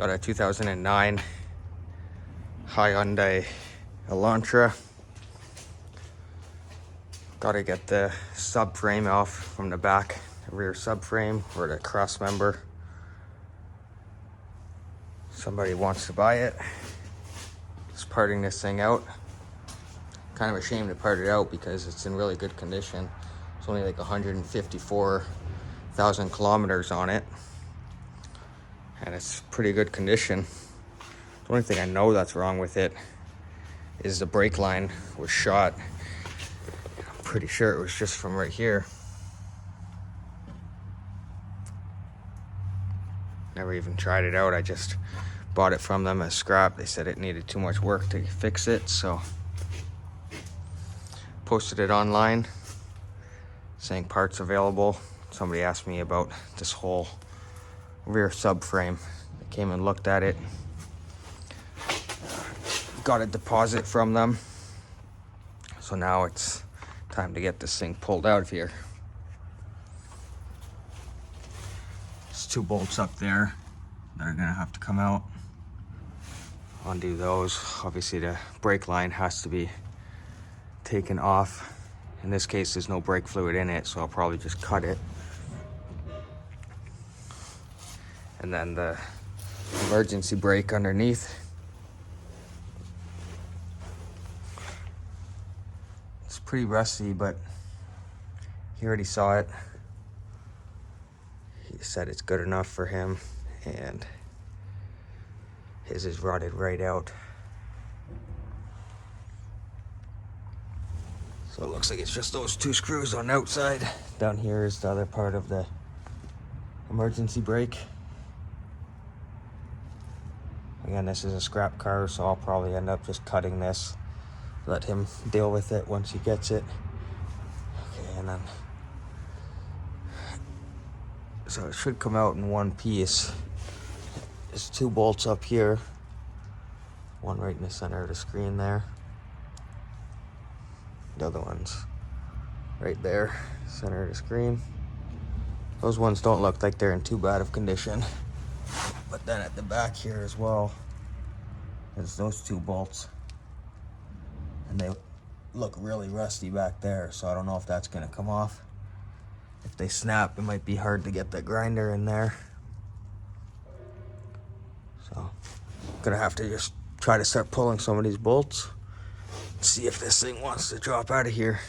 Got a 2009 Hyundai Elantra. Got to get the subframe off from the back, the rear subframe or the cross member. Somebody wants to buy it. Just parting this thing out. Kind of ashamed to part it out because it's in really good condition. It's only like 154,000 kilometers on it, and it's pretty good condition. The only thing I know that's wrong with it is the brake line was shot. I'm pretty sure it was just from right here. Never even tried it out. I just bought it from them as scrap. They said it needed too much work to fix it, so posted it online saying parts available. Somebody asked me about this whole rear subframe. They came and looked at it. Got a deposit from them. So now it's time to get this thing pulled out of here. There's 2 bolts up there that are gonna have to come out. Undo those. Obviously the brake line has to be taken off. In this case, there's no brake fluid in it, so I'll probably just cut it. And then the emergency brake underneath. It's pretty rusty, but he already saw it. He said it's good enough for him, and his is rotted right out. So it looks like it's just those 2 screws on the outside. Down here is the other part of the emergency brake. Again, this is a scrap car, so I'll probably end up just cutting this. Let him deal with it once he gets it. Okay, and then... so it should come out in one piece. There's 2 bolts up here. One right in the center of the screen there. The other one's right there, center of the screen. Those ones don't look like they're in too bad of condition. But then at the back here as well, there's those 2 bolts. And they look really rusty back there, so I don't know if that's gonna come off. If they snap, it might be hard to get the grinder in there. So, gonna have to just try to start pulling some of these bolts. See if this thing wants to drop out of here.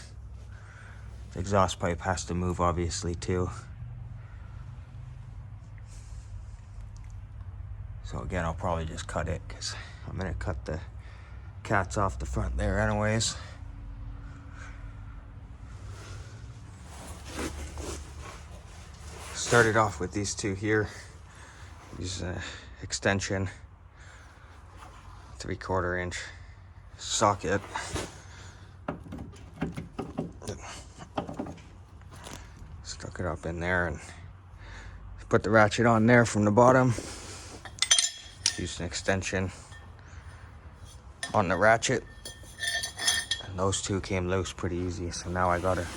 The exhaust pipe has to move, obviously, too. So again, I'll probably just cut it because I'm gonna cut the cats off the front there anyways. Started off with these 2 here. Use extension 3/4 inch socket. Stuck it up in there and put the ratchet on there from the bottom. Used an extension on the ratchet, and those 2 came loose pretty easy, so now I gotta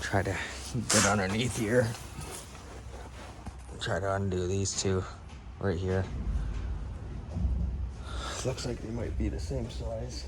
try to get underneath here. Try to undo these 2 right here. Looks like they might be the same size.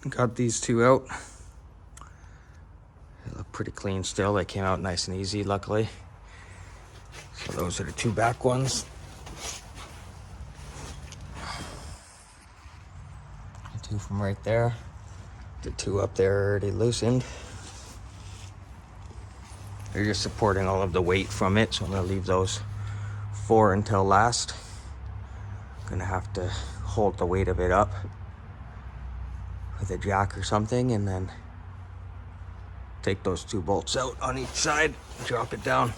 Got these two out. They look pretty clean still. They came out nice and easy, luckily. So those are the two back ones. The two from right there. The two up there are already loosened. They're just supporting all of the weight from it, so I'm gonna leave those 4 until last. Gonna have to hold the weight of it up with a jack or something, and then take those 2 bolts out on each side and drop it down.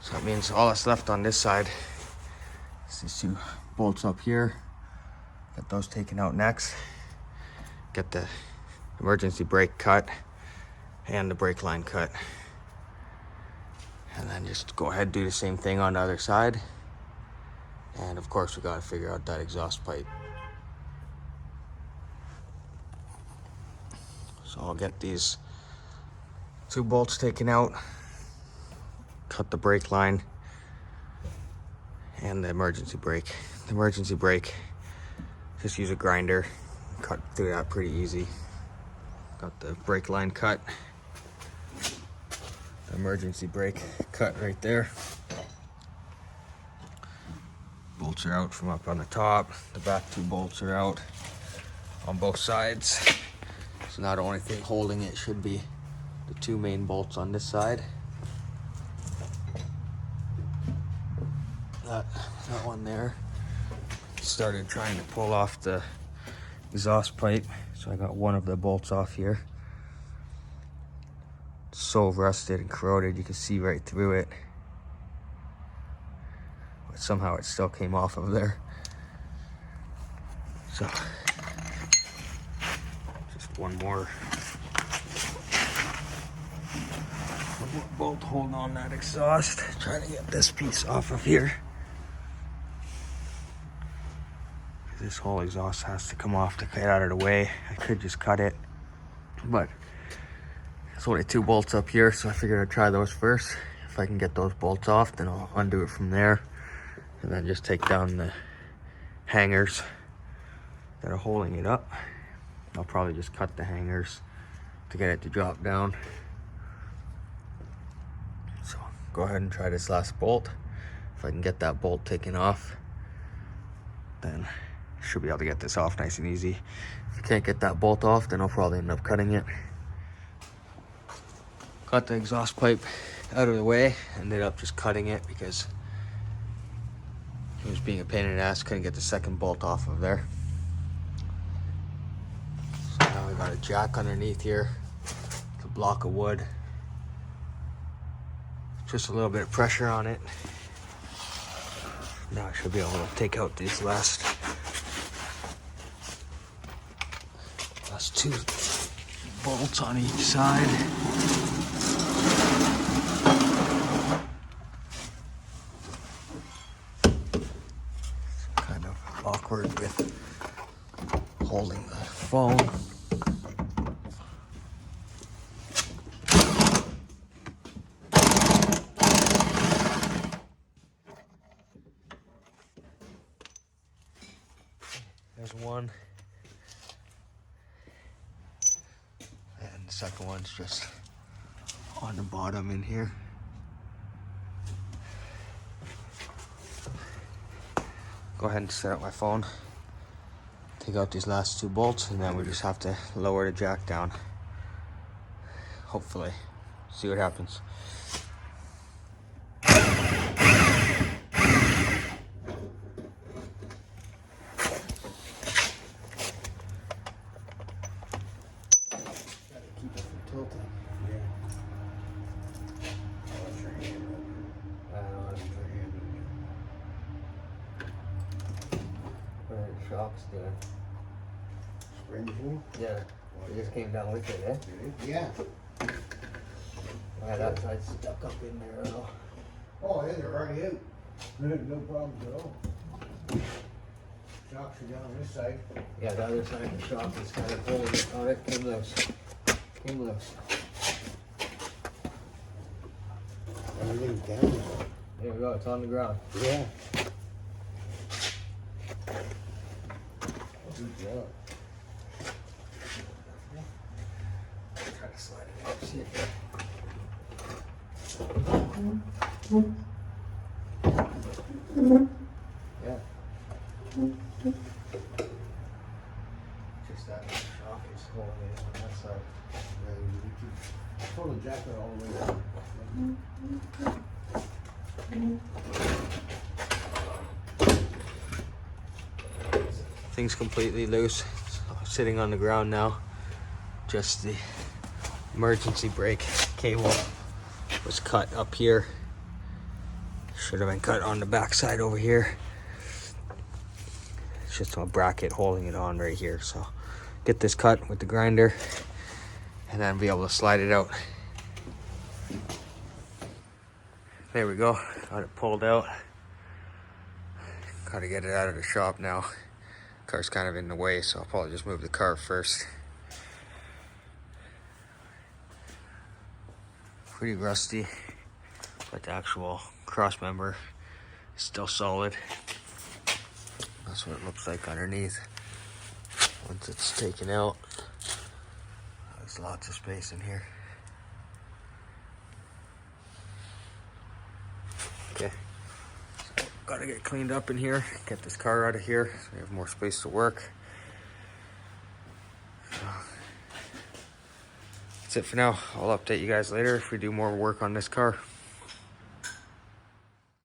So that means all that's left on this side is these 2 bolts up here. Get those taken out next. Get the emergency brake cut and the brake line cut. And then just go ahead and do the same thing on the other side. And of course we gotta figure out that exhaust pipe. So I'll get these 2 bolts taken out, cut the brake line and the emergency brake. The emergency brake, just use a grinder, cut through that pretty easy. Got the brake line cut, the emergency brake cut right there. Bolts are out from up on the top. The back 2 bolts are out on both sides. So now the only thing holding it should be the 2 main bolts on this side. That one there. Started trying to pull off the exhaust pipe, so I got one of the bolts off here. It's so rusted and corroded, you can see right through it. But somehow it still came off of there. So, just one more bolt holding on that exhaust. Trying to get this piece off of here. This whole exhaust has to come off to get out of the way. I could just cut it, but there's only 2 bolts up here, so I figured I'd try those first. If I can get those bolts off, then I'll undo it from there, and then just take down the hangers that are holding it up. I'll probably just cut the hangers to get it to drop down. So go ahead and try this last bolt. If I can get that bolt taken off, then should be able to get this off nice and easy. If I can't get that bolt off, then I'll probably end up cutting it. Got the exhaust pipe out of the way, ended up just cutting it because it was being a pain in the ass. Couldn't get the second bolt off of there. So now we got a jack underneath here. It's a block of wood. Just a little bit of pressure on it. Now I should be able to take out these last two bolts on each side. Kind of awkward with holding the phone. There's one. And the second one's just on the bottom in here. Go ahead and set up my phone. Take out these last two bolts, and then we just have to lower the jack down. Hopefully. See what happens. Shocks there. Spring? Yeah. It just came down with it, eh? Yeah. That side's stuck up in there though. Oh, yeah, they're already out. No problems at all. Shocks are down this side. Yeah, the other side of the shock is kind of holding it. Oh, it came loose. Came loose. Everything's down there. There we go, it's on the ground. Yeah. Good job. Try to slide it up, see if yeah. Just that shock is holding it on that side. Pull the jacket all the way down. Thing's completely loose. It's sitting on the ground now. Just the emergency brake cable was cut up here. Should have been cut on the back side over here. It's just a bracket holding it on right here. So get this cut with the grinder and then be able to slide it out. There we go. Got it pulled out. Gotta get it out of the shop now. Car's kind of in the way, so I'll probably just move the car first. Pretty rusty, but the actual cross member is still solid. That's what it looks like underneath. Once it's taken out, there's lots of space in here. Okay. Gotta get cleaned up in here, get this car out of here so we have more space to work. So, that's it for now. I'll update you guys later if we do more work on this car.